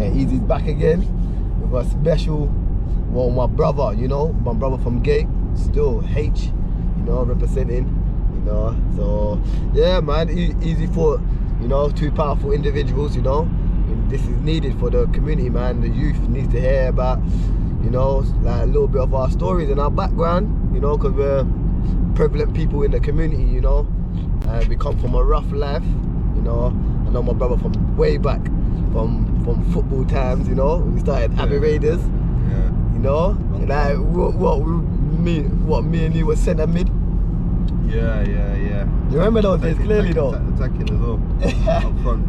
Yeah, Eazi's back again with a special, well, my brother, you know, my brother from Gate, still H, you know, representing, you know. So yeah, man, Eazi thought, you know, two powerful individuals, you know, and this is needed for the community, man. The youth needs to hear about, you know, like a little bit of our stories and our background, you know, because we're prevalent people in the community, you know, and we come from a rough life, you know. I know my brother from way back, from football times, you know. We started Abbey Raiders, you know, like me and you were centre mid. Yeah. You remember those days clearly though? Attacking as well, up front.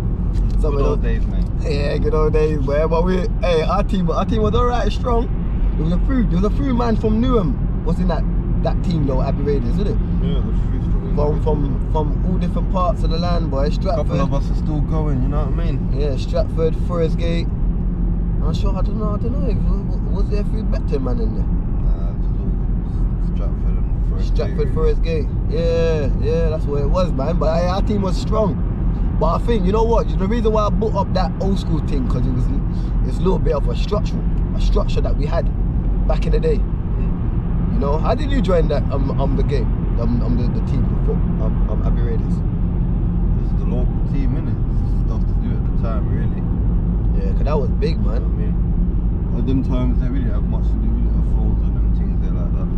Good old days, man. Yeah, good old days, man. But our team was alright, strong. There was a few man from Newham was in that team though, Abbey Raiders, isn't it? Yeah, the few from all different parts of the land, boy. Stratford. A couple of us are still going, you know what I mean? Yeah, Stratford, Forest Gate. I'm sure, I don't know. Was there a few Beckton man in there? Nah, it was all Stratford and Forest Stratford, Gate. Forest Gate. Yeah, that's what it was, man. But our team was strong. But I think, you know what? The reason why I brought up that old school thing, because it's a little bit of a structure that we had back in the day. You know, how did you join that the game? The team before Abbey Raiders. This is the local team, innit? Stuff to do at the time, really. Yeah, because that was big, man. You know what I mean? At them times, they really have much to do. We didn't have phones and them things there like that.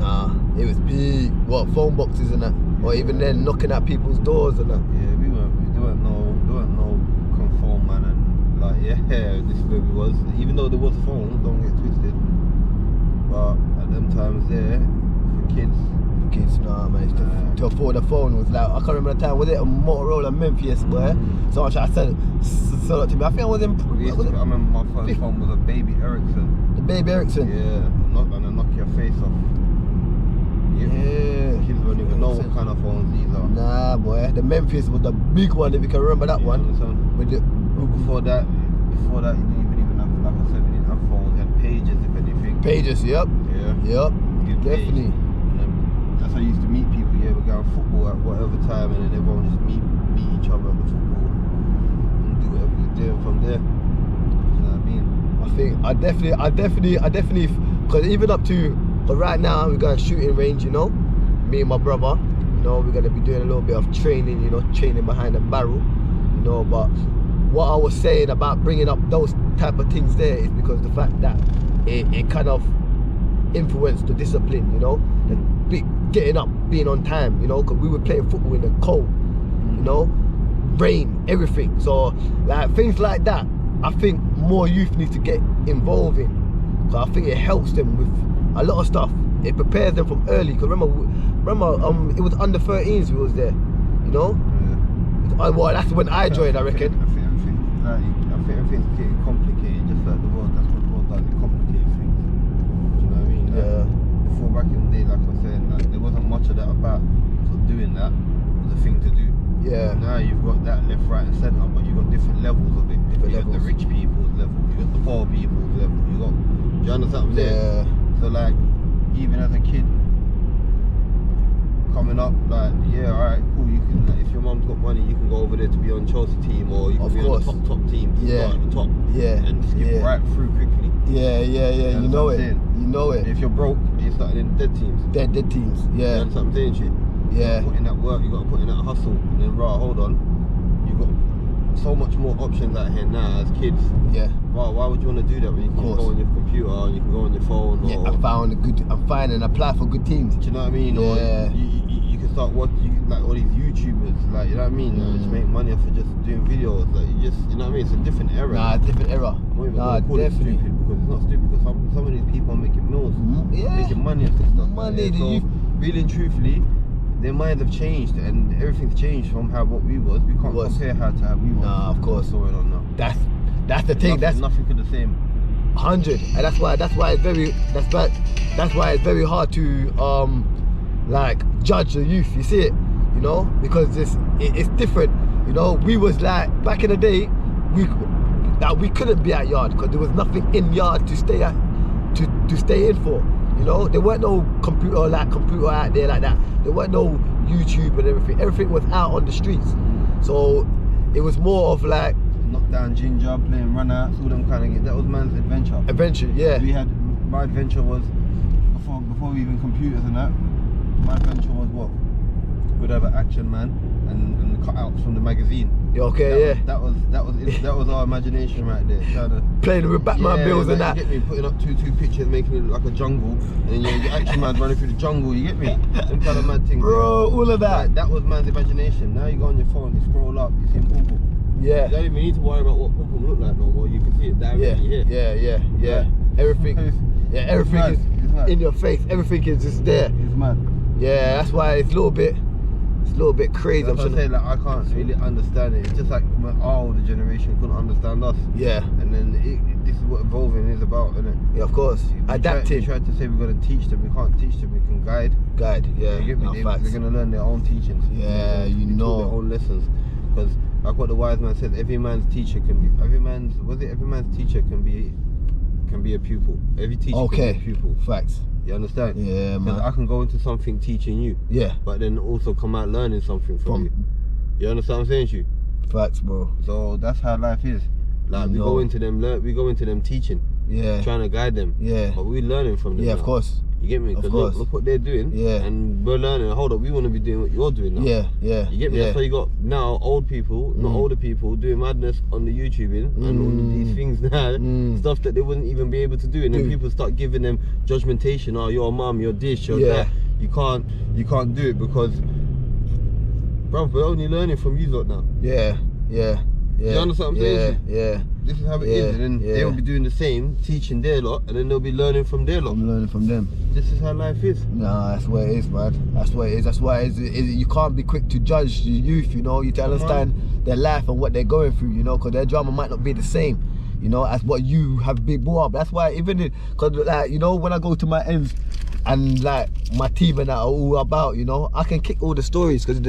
Nah, it was big. What, phone boxes and that? Or even then, knocking at people's doors and that? Yeah, there weren't no conform, man, and like, yeah, this is where we was. Even though there was phones, don't get twisted. But at them times there, for kids, nah, man. To afford a phone was like, I can't remember the time. Was it a Motorola Memphis, boy? Someone tried to sell it to me. I think I was in. I remember my first phone was a baby Ericsson. The baby Ericsson. Yeah, and a Nokia face off. Yeah. Kids don't even know what kind of phones these are. Nah, boy. The Memphis was the big one, if you can remember that one. With the, before that, you didn't even have, like I said, we didn't have phones. We had pages, if anything. Pages, yep. Yeah. Yep. Definitely. That's how I used to meet people. Yeah, we go football at whatever time, and then everyone just meet each other at the football and do whatever we're doing from there. You know what I mean? I definitely, because even up to right now, we're going shooting range, you know. Me and my brother, you know, we're gonna be doing a little bit of training, you know, training behind the barrel, you know. But what I was saying about bringing up those type of things there is because the fact that it kind of influenced the discipline, you know, and getting up, being on time, you know, because we were playing football in the cold, you know, rain, everything. So like things like that, I think more youth need to get involved in, because I think it helps them with a lot of stuff. It prepares them from early. Because remember, it was under 13s we was there, you know. Yeah. Well, that's when I joined, I reckon. I think everything's getting complicated, just like the world. That's what the world does. It complicates things. Do you know what I mean? Yeah. Before, back in the day, like I was saying, like, there wasn't much of that about. So doing that was a thing to do. Yeah. Now you've got that left, right, and centre, but you've got different levels of it. You got the rich people's level. You got the poor people's level. Do you understand what I'm saying? Yeah. So like, even as a kid coming up, like, yeah, alright, cool, you can, like, if your mum's got money, you can go over there to be on Chelsea team, or you can be on the top team, yeah, at the top, yeah, and skip right through quickly. Yeah, you know it. You know it. If you're broke, you're starting in dead teams. Dead teams, yeah. You understand what I'm saying, shit? Yeah. You gotta put in that work, you gotta put in that hustle, and then, right, hold on, you've got so much more options out here now as kids. Yeah. Why would you want to do that when you can go on your computer and you can go on your phone? Yeah, I'm finding and apply for good teams. Do you know what I mean? Yeah. Or you can start watching like all these YouTubers, like, you know what I mean? Like, just make money off of just doing videos. Like, you know what I mean? It's a different era. Nah, different era. I'm not even gonna call it stupid, because it's not stupid, because some of these people are making millions, making money off this stuff. Money, so really and truthfully, their minds have changed, and everything's changed from what we was. We can't compare how we was. Nah, of course. What's going on now? That's the thing. That's nothing could the same. 100, and that's why it's very hard to like judge the youth. You see it, you know, because it's different. You know, we was like back in the day, we couldn't be at yard because there was nothing in yard to stay at to stay in for. You know, there weren't no computer out there like that. There weren't no YouTube and everything. Everything was out on the streets. So it was more of like, down Ginger, playing run outs, all them kind of games. That was man's adventure. Adventure, yeah. My adventure was before even computers and that. My adventure was what? We'd have an Action Man and the cutouts from the magazine. Okay, that was our imagination right there. Trying to playing with Batman bills and that. You get me? Putting up two pictures, making it look like a jungle, and then your Action Man running through the jungle. You get me? Them kind of mad things. Bro, all of that. Like, that was man's imagination. Now you go on your phone, you scroll up, you see Pum Pum. Yeah. You don't even need to worry about what Pum Pum look like no more. You can see it directly here. Yeah. Everything. Everything is in your face. Everything is just there. It's mad. Yeah, that's why it's a little bit crazy. That's what I'm saying, like, I can't really understand it. It's just like our older generation couldn't understand us. Yeah. And then this is what evolving is about, isn't it? Yeah, of course. Adapting. We tried to say we're going to teach them. We can't teach them. We can guide. Yeah. You get me? They're going to learn their own teachings. Yeah, you know. Their own lessons. Because like what the wise man said, every man's teacher can be a pupil. Every teacher can be a pupil. Facts. You understand? Yeah, man. I can go into something teaching you. Yeah. But then also come out learning something from you. You understand what I'm saying to you? Facts, bro. So that's how life is. Like we go into them teaching. Yeah. Trying to guide them. Yeah. But we're learning from them. Yeah, now. of course. You get me? Because look what they're doing. Yeah. And we're learning. Hold up, we want to be doing what you're doing now. Yeah. You get me? Yeah. That's why you got now old people, not older people, doing madness on the YouTubing and all of these things now, stuff that they wouldn't even be able to do. And then people start giving them judgmentation. Oh, you're a mum, you're this, you're that. You can't do it because, bro, we're only learning from you lot now. Yeah. You understand what I'm saying? Yeah. This is how it is, and then they'll be doing the same, teaching their lot, and then they'll be learning from their lot. I'm learning from them. This is how life is. Nah, that's what it is, man. That's what it is. That's why you can't be quick to judge the youth, you know. You to understand their life and what they're going through, you know, because their drama might not be the same, you know, as what you have been brought up. That's why because like, you know, when I go to my ends and like my team and that are all about, you know, I can kick all the stories because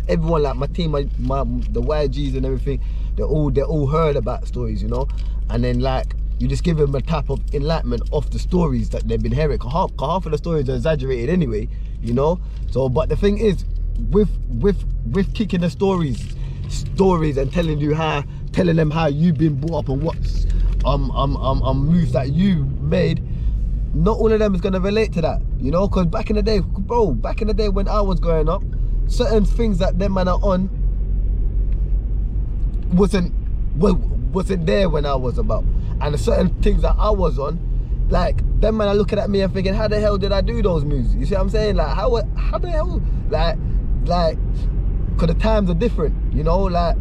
everyone, like my team, the YGs and everything, they're all heard about stories, you know, and then like you just give them a type of enlightenment of the stories that they've been hearing. Cause half of the stories are exaggerated anyway, you know. So, but the thing is, with kicking the stories and telling them how you've been brought up and what moves that you made, not all of them is gonna relate to that, you know. Cause back in the day when I was growing up, certain things that them man are on wasn't there when I was about, and certain things that I was on, like them man are looking at me and thinking, how the hell did I do those moves? You see what I'm saying? Like how the hell, like because the times are different, you know, like,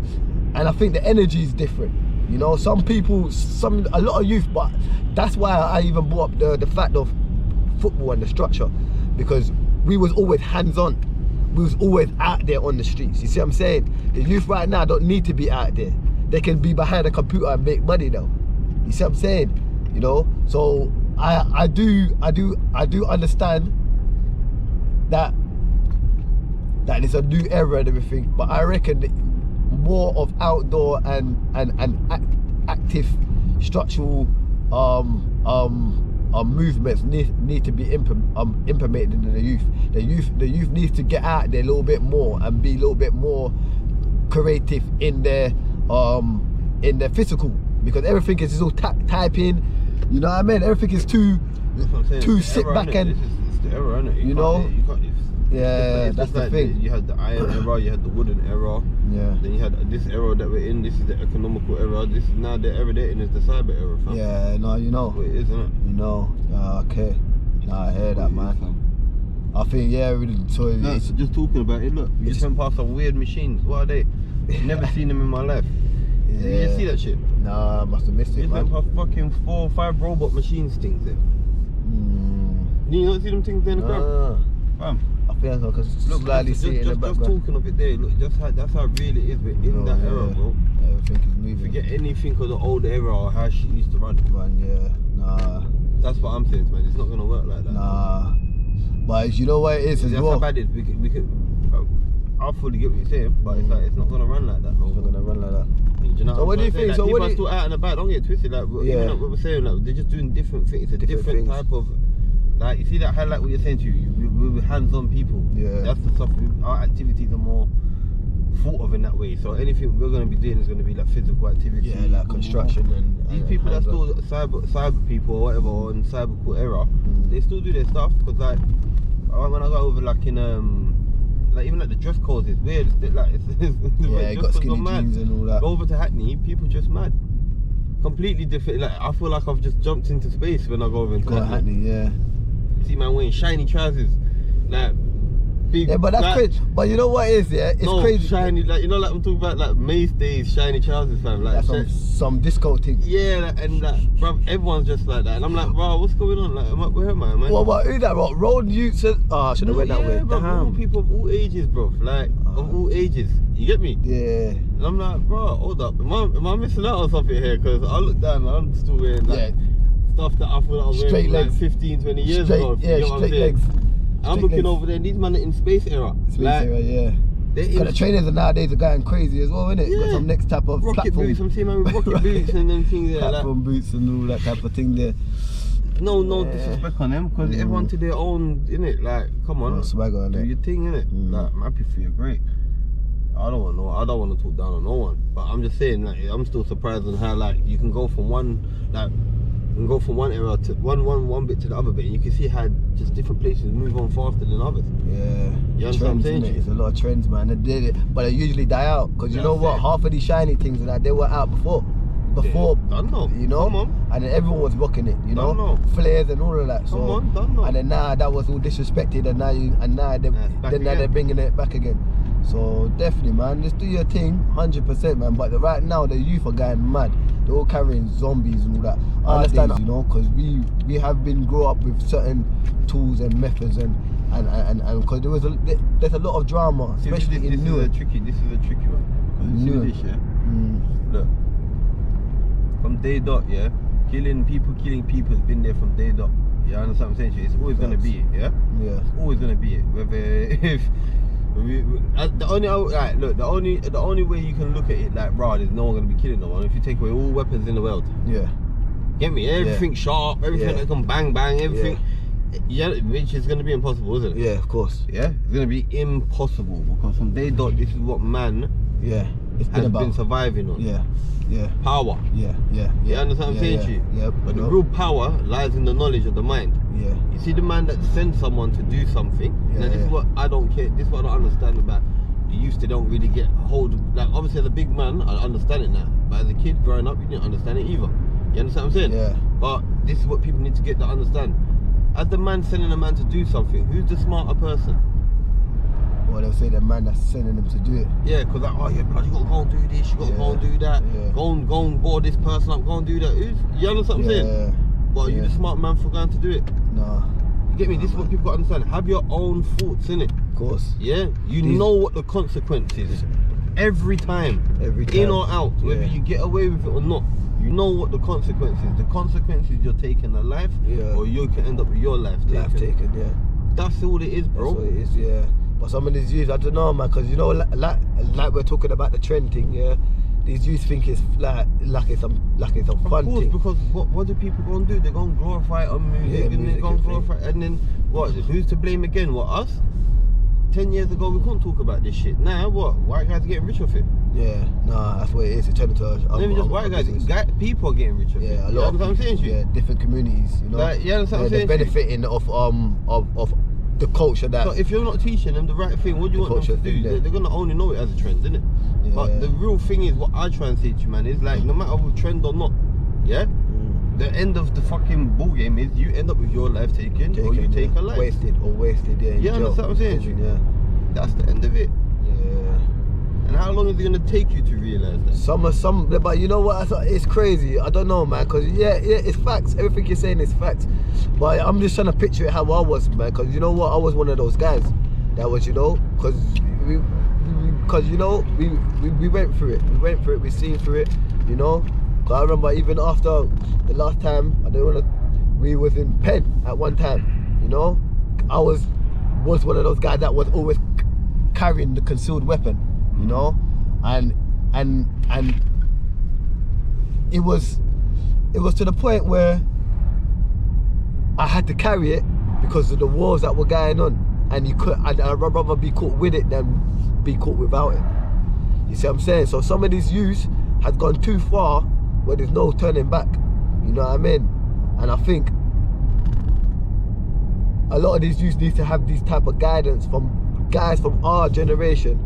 and I think the energy is different, you know. A lot of youth, but that's why I even brought up the fact of football and the structure, because we was always hands-on. We was always out there on the streets. You see what I'm saying? The youth right now don't need to be out there. They can be behind a computer and make money now. You see what I'm saying? You know? So I do understand that it's a new era and everything, but I reckon that more of outdoor and active structural movements need to be implemented in the youth. The youth needs to get out there a little bit more and be a little bit more creative in their physical, because everything is just all typing. You know what I mean? Everything is too sit back and it's the era, isn't it? You know? It's that's like the thing. You had the iron era, you had the wooden era. Yeah. Then you had this era that we're in. This is the economical era. This is now the era they're in is the cyber era, fam. Yeah, no, you know. That's what it is, isn't it? You know. Okay. Nah, I hear that, man. I think so just talking about it. Look, we just went past some weird machines. What are they? Never seen them in my life. Yeah. Did you see that shit? Nah, I must have missed it, man. We went past fucking 4 or 5 robot machines things there. You not see them things there in the crowd? Fam. I feel like I can slightly see it in the background. Just talking of it there, look, that's how real it is. We're in that era, bro. Everything is moving. Forget anything of the old era or how shit used to run. Nah. That's what I'm saying, man. It's not gonna work like that. Nah. But you know what it is as well. That's how bad it is. We could. I fully get what you're saying, but it's like it's not gonna run like that. It's not gonna run like that. Do you know so what do you think? Like, so people what are still out and about. Don't get twisted. Like even like what we're saying, like they're just doing different things. It's a different type of. Like you see that highlight what you're saying to you. We're hands-on people. Yeah. That's the stuff. Our activities are more thought of in that way. So anything we're gonna be doing is gonna be like physical activity. Yeah, like construction and these people that hands-on. still cyber people or whatever on cyber era, they still do their stuff because like when I go over like in like even like the dress codes is weird. It's like Yeah, you got skinny jeans and all that. Go over to Hackney, people just mad. Completely different. Like I feel like I've just jumped into space when I go over into Hackney. Yeah. See man wearing shiny trousers, like big. Yeah, but that's like, crazy. But you know what is, yeah? It's crazy. Shiny, like you know, like I'm talking about like Mace Days, shiny trousers, fam. Like That's some disco thing. yeah, like, and like, bruv, everyone's just like that, and I'm like, bro, what's going on? Like, I'm up with her, man. What? Who that? What? Road youths? I should have went that way. Bro, all people of all ages, bro. Like of all ages. You get me? Yeah. And I'm like, bro, hold up. Am I missing out on something here? Because I look down and I'm still wearing like stuff that I thought I was wearing like 15, 20 years ago. Yeah, straight legs. I'm looking over there, these men are in space era. Yeah. Because the trainers nowadays are going crazy as well, innit? Yeah. Got some next type of rocket platform. boots, I'm seeing man with rocket boots and them things there. Platform boots and all that type of thing there. No disrespect on them, because everyone to their own, innit? Like, come on, swagger on do it. your thing, innit? Like, I'm happy for you, great. I don't want to talk down on no one, but I'm just saying, like, I'm still surprised on how, like, you can go from one era to one bit to the other bit, and you can see how just different places move on faster than others. Yeah, you understand what I'm saying? There's a lot of trends, man. They did it, but they usually die out because you know what? Half of these shiny things like they were out before, don't know. You know, come on. And then everyone was rocking it. You know, flares and all of that. So, come on, don't know. And then now that was all disrespected, and now they're bringing it back again. So definitely, man, just do your thing, 100%, man. But right now, the youth are going mad. They're all carrying zombies and all that. I understand, you know, because we have been grow up with certain tools and methods and because there's a lot of drama, especially in Newark. This is a tricky one. You see this, yeah? Look, from day dot, yeah, killing people has been there from day dot. You understand what I'm saying? It's always gonna be it, yeah. Yeah. It's always gonna be it. Whether the only way you can look at it like, bro, there's no one gonna be killing no one if you take away all weapons in the world. Yeah. Get me? Everything sharp, everything that can bang, everything. Yeah, which is gonna be impossible, isn't it? Yeah, of course. Yeah, it's gonna be impossible because from day dot, this is what man has been surviving on. Yeah. Power. Yeah. You understand what I'm saying to you? Yeah. But the real power lies in the knowledge of the mind. Yeah. You see the man that sends someone to do something. Now this is what I don't care. This is what I don't understand about the youth. They don't really get hold of, like, obviously as a big man, I understand it now. But as a kid growing up, you didn't understand it either. You understand what I'm saying? Yeah. But this is what people need to get to understand. As the man sending a man to do something, who's the smarter person? Well, they'll say the man that's sending them to do it. Yeah, because like, oh yeah, blood, you got to go and do this, you got to go and do that. Yeah. Go and board this person up, go and do that. You understand what I'm saying? But are you the smart man for going to do it? Nah. You get me? This is what people got to understand. Have your own thoughts in it. Of course. Yeah? You know what the consequence is. Every time. In or out. Whether you get away with it or not. You know what the consequence is. The consequence is you're taking a life, or you can end up with your life taken. Yeah. That's all it is, bro. That's what it is, yeah. But some of these youths, I don't know, man, because you know, like we're talking about the trend thing, yeah. These youths think it's like it's a fun thing. Of course, because what do people go and do? They go and glorify it on music, and then go and glorify it, and then what? Who's to blame again? What, us? 10 years ago, we couldn't talk about this shit. Now, what? White guys are getting rich off it. Yeah, nah, that's what it is. It turned into Maybe just white guys. People are getting rich off it. Yeah, a lot of people, different communities, you know. Like, yeah, that's what I'm saying. They're benefiting of the culture that. So if you're not teaching them the right thing, what do you want them to do? They're gonna only know it as a trend, isn't it? Yeah. But the real thing is, what I try and say to you, man, is like, no matter what trend or not, yeah. The end of the fucking ball game is you end up with your life taken or you take a life. Wasted, yeah. Yeah, understand what I'm saying? Yeah. That's the end of it. Yeah. And how long is it gonna take you to realise that? But you know what? It's crazy. I don't know, man. Cause it's facts. Everything you're saying is facts. But I'm just trying to picture it how I was, man. Cause you know what? I was one of those guys that was, you know, cause you know, we went through it. We seen through it. You know. Cause I remember even after the last time, we was in Penn at one time. You know, I was one of those guys that was always carrying the concealed weapon. You know, and it was to the point where I had to carry it because of the wars that were going on, and I'd rather be caught with it than be caught without it. You see what I'm saying? So some of these youths has gone too far where there's no turning back. You know what I mean? And I think a lot of these youths need to have these type of guidance from guys from our generation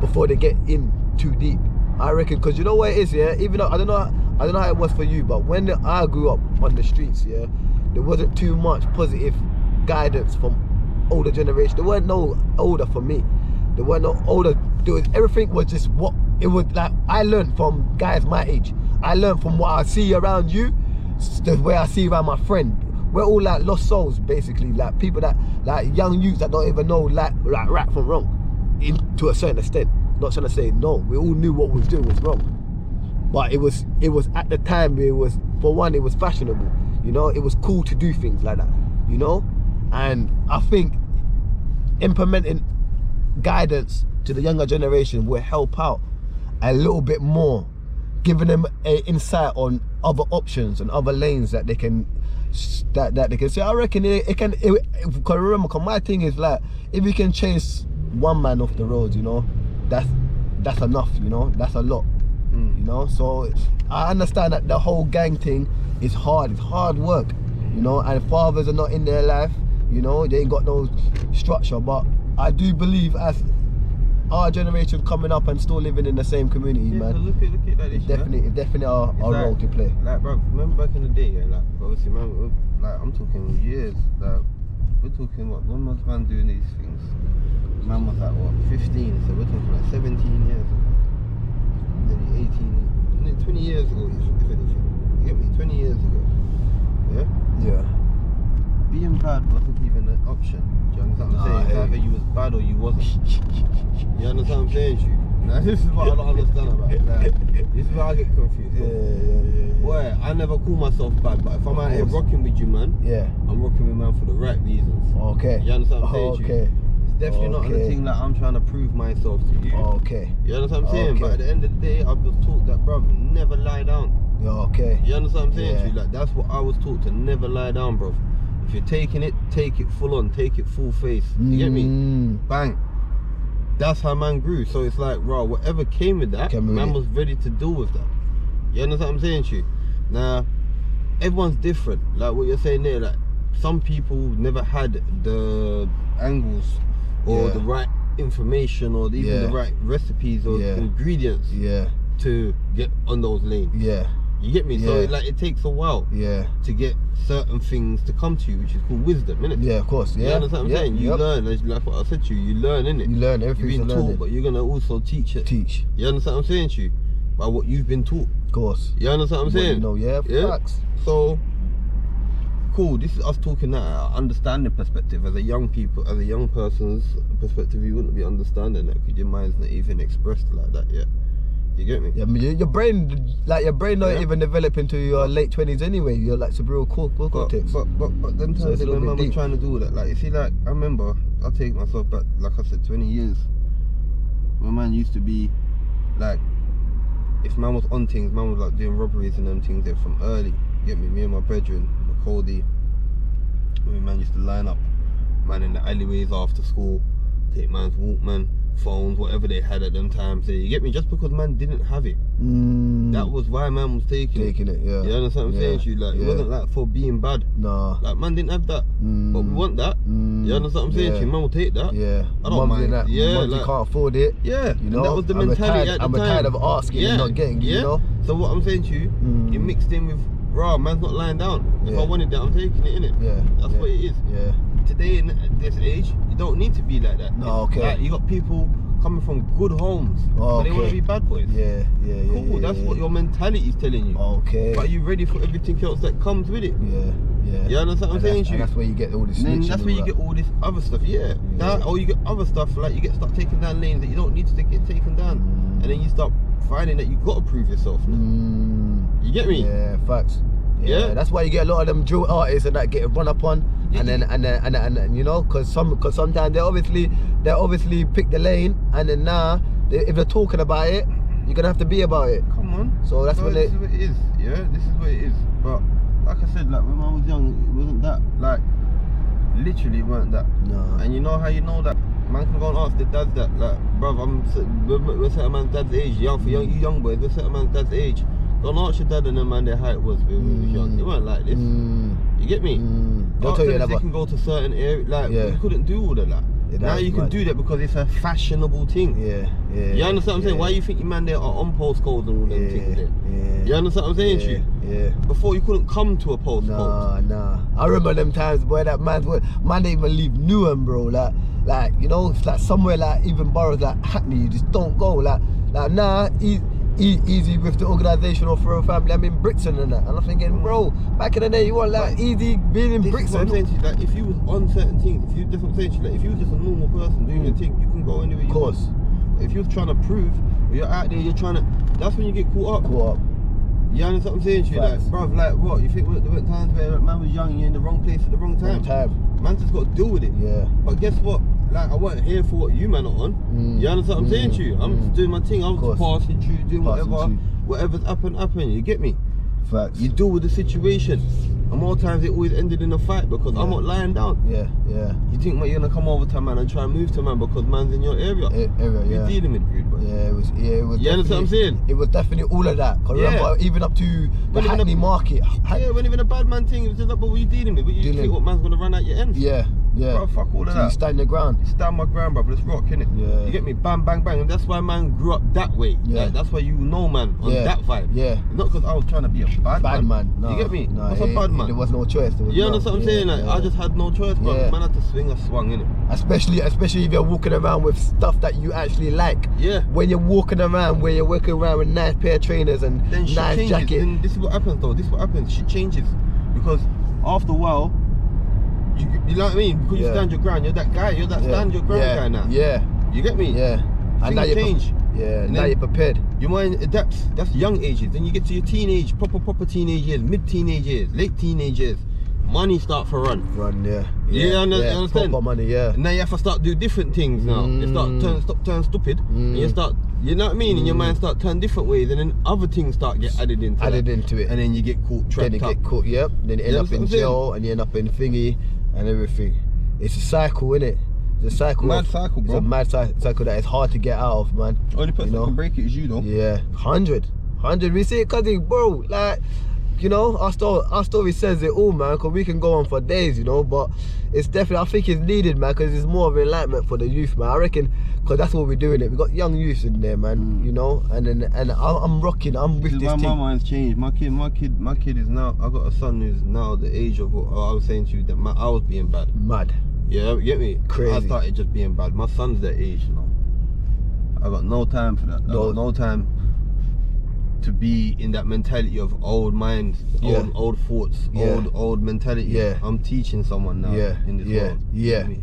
before they get in too deep. I reckon, because you know what it is, yeah? Even though I don't know how it was for you, but when I grew up on the streets, yeah, there wasn't too much positive guidance from older generation. There weren't no older for me. There weren't no older. Everything was just what it was like. I learned from guys my age. I learned from what I see around you, the way I see around my friend. We're all like lost souls, basically, like people that, like young youths that don't even know like right from wrong, to a certain extent. Not trying to say no, we all knew what we was doing was wrong, but it was at the time, it was, for one, it was fashionable, you know, it was cool to do things like that, you know. And I think implementing guidance to the younger generation will help out a little bit more, giving them an insight on other options and other lanes that they can that they can say. I reckon it can, because remember, cause my thing is like, if you can chase one man off the road, you know, that's enough, you know, that's a lot. You know, so I understand that the whole gang thing is hard, it's hard work, you know, and fathers are not in their life, you know, they ain't got no structure. But I do believe as our generation coming up and still living in the same community, yeah, man, look at that, it's definitely our role to play. Like, bro, remember back in the day, yeah, like, obviously, man, like, I'm talking years, like, we're talking, what, when was man doing these things? Man was like, what, 15, so we're talking like 17 years ago. Nearly 18, 20 years ago, if anything. You get me? 20 years ago. Yeah? Yeah. Being bad wasn't even an option. Do you understand what I'm saying? It's either you was bad or you wasn't. You understand what I'm saying, Shu? Now, this is what I don't understand about it. Like, this is where I get confused. Yeah. Boy, I never call myself bad, but if I'm out here rocking with you, man, yeah, I'm rocking with man for the right reasons. Okay. You understand what I'm saying, Okay. Shu? Definitely not on the thing like I'm trying to prove myself to you. Okay. You understand what I'm saying? Okay. But at the end of the day, I was taught that, bruv, never lie down. Okay. You understand what I'm saying? Yeah. Like, that's what I was taught, to never lie down, bruv. If you're taking it, take it full on, take it full face. You get me? Bang. That's how man grew. So it's like, bro, whatever came with that, man was ready to deal with that. You understand what I'm saying to you? Now, everyone's different. Like what you're saying there, like some people never had the angles or the right information or even the right recipes or ingredients to get on those lanes. You get me? So like it takes a while to get certain things to come to you, which is called wisdom, innit? Yeah, of course. You understand what I'm saying? You learn, like what I said to you, you learn, innit? You learn everything. You've been taught, but you're gonna also teach it. You understand what I'm saying to you? By what you've been taught. Of course. You understand what I'm saying? No, facts. So cool, this is us talking at an understanding perspective. As a young person's perspective, you wouldn't be understanding that because your mind's not even expressed like that yet. You get me? Yeah, I mean, your brain not even developing to your late 20s anyway. You're like cerebral cortex. But them times when man was trying to do that, like, you see, like, I remember, I'll take myself back, like I said, 20 years. My man used to be, like, if man was on things, man was like doing robberies and them things there from early. You get me? Me and my brethren, Cody, we man used to line up, man, in the alleyways after school, take man's Walkman, phones, whatever they had at them times. You get me? Just because man didn't have it, that was why man was taking it. Yeah. You understand what I'm saying to you? Like, it wasn't like for being bad. Nah. Like, man didn't have that, but we want that. You understand what I'm saying to you? Man will take that. Yeah. I don't mind. Like, you can't afford it. Yeah. You know, and that was the mentality at the time. I'm tired of asking and not getting. You know. So what I'm saying to you, it mixed in with, raw, man's not lying down. If I wanted that, I'm taking it, innit? That's what it is. Today, in this age, you don't need to be like that. No, like, you got people coming from good homes, but they want to be bad boys. Cool, that's what your mentality is telling you. But are you ready for everything else that comes with it? You understand what I'm saying to you? And that's where you get all this. Then that's where you get all this other stuff. That, or you get other stuff, like you start taking down lanes that you don't need to get taken down, and then you start finding that you got to prove yourself now. You get me? Yeah, facts. Yeah, that's why you get a lot of them drill artists and that get run up on, and then you know, because sometimes they obviously pick the lane, and then if they're talking about it, you're gonna have to be about it. Come on. So that's when this is what it is. Yeah, this is what it is. But like I said, like when I was young, it wasn't that. Like literally, it weren't that. No. And you know how you know that Man can go and ask the dads that, like, bruv, we're set a man's dad's age. You young boys, we're set a man's dad's age. Don't ask your dad and them man their height was when we was young. They weren't like this. You get me? Ask them if they can go to certain areas. Like, we couldn't do all of that. Yeah, now you can do that because it's a fashionable thing. You understand what I'm saying? Why you think your man there are on postcodes and all them things there? You understand what I'm saying to you? Before you couldn't come to a postcode. Nah. I remember them times, boy, that man didn't even leave Newham, bro. Like, you know, it's like somewhere like even boroughs like Hackney, you just don't go. Like nah, Eazi with the organisational for a family. I'm in Brixton and that, and I'm thinking, bro, back in the day, you want like Eazi being in Brixton. I'm saying to you, like, if you was on certain things, if you was just a normal person doing your thing, you can go anywhere you want. But if you're trying to prove, or you're out there, you're trying to, that's when you get caught up. You understand what I'm saying to you? Like, bruv, like what? You think there were times where man was young and you're in the wrong place at the wrong time? Man just got to deal with it. But guess what? Like, I wasn't here for what you man are on. You understand what I'm saying to you? I'm just doing my thing. I was passing through, doing whatever's happen. You get me? Facts. You deal with the situation. And more times it always ended in a fight because I'm not lying down. You think you're gonna come over to a man and try and move to a man because man's in your area? You're dealing with rude, bro. It was. You understand what I'm saying? It was definitely all of that. Cause remember, even up to the Hackney market. When even a bad man thing, it was just like, but what are you dealing with? But you think what man's gonna run out your end? Bro, fuck all of that. You stand your ground. You stand my ground, bro. Let's rock, innit? You get me? Bang, bang, bang. And that's why man grew up that way. Like, that's why you know man on that vibe. Not because I was trying to be a bad man. No, you get me? What's a bad man? There was no choice. You understand what I'm saying? Like, I just had no choice, bro. Man had to swing a swung, innit? Especially if you're walking around with stuff that you actually like. When you're walking around, where you're walking around with nice pair of trainers and then nice jacket. Then this is what happens though. This is what happens. Shit changes. Because after a while, you know what I mean? Because you stand your ground, you're that guy, you're that stand your ground guy now. You get me? And now change. And now you're prepared. Your mind adapts. That's young ages. Then you get to your teenage, proper teenage years, mid-teenage years, late teenage years. Money start for run. You understand? Proper money, And now you have to start do different things now. You stop turn stupid. And you start, you know what I mean? And your mind start turn different ways, and then other things start get added into it. And then you get caught, trapped up. Then you get caught, Then you end up in jail, and you end up in thingy and everything. It's a cycle, innit? It's a cycle. Mad cycle, bro. It's a mad cycle that is hard to get out of, man. Only person that can break it is you, though. 100. We see it, cause bro, like, you know, our story says it all, man, because we can go on for days, you know, but it's definitely, I think it's needed, man, because it's more of enlightenment for the youth, man. I reckon, because that's what we're doing it. We got young youths in there, man, you know, and I'm rocking, I'm with this thing. My mind's changed. My kid is now, I got a son who's now the age of what I was saying to you, that I was being bad. Mad. Yeah, you get me? Crazy. I started just being bad. My son's that age now. I got no time for that. I got no time to be in that mentality of old minds, old thoughts, old mentality. I'm teaching someone now in this world. You get me?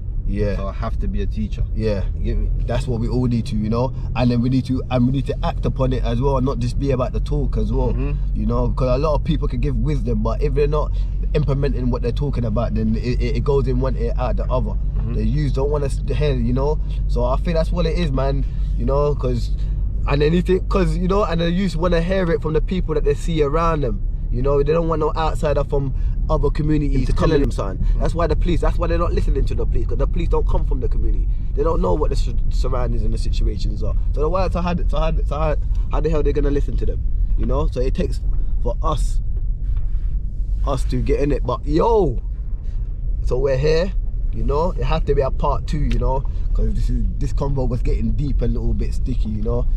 So I have to be a teacher. You get me? That's what we all need to, you know. And then we need to act upon it as well, and not just be about the talk as well. You know, because a lot of people can give wisdom, but if they're not implementing what they're talking about, then it goes in one ear out the other. The youths don't want us to hear, you know. So I think that's what it is, man. You know, because you know, and the youths want to hear it from the people that they see around them. You know, they don't want no outsider from other communities to telling them something. That's why that's why they're not listening to the police, because the police don't come from the community. They don't know what the surroundings and the situations are. So how the hell they're gonna listen to them? You know, so it takes for us to get in it. But so we're here. You know, it had to be a part 2. You know, because this convo was getting deep and a little bit sticky. You know.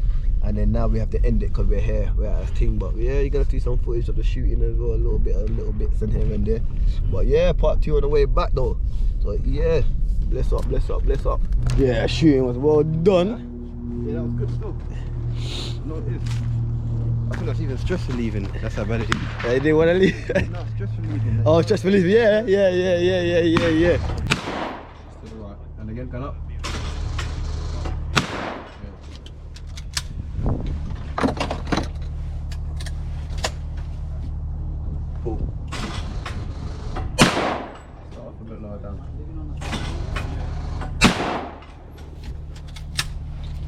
And then now we have to end it because we're here, we're at a thing. But you're gonna see some footage of the shooting as well, a little bits and here and there. But part 2 on the way back though. So bless up. Yeah, shooting was well done. Yeah, that was good stuff. No, it is. I think that's even stress relieving. That's how bad it is. You didn't want to leave? No, stress relieving. Oh, stress relieving, yeah. Still alright. And again, gun up. Cool.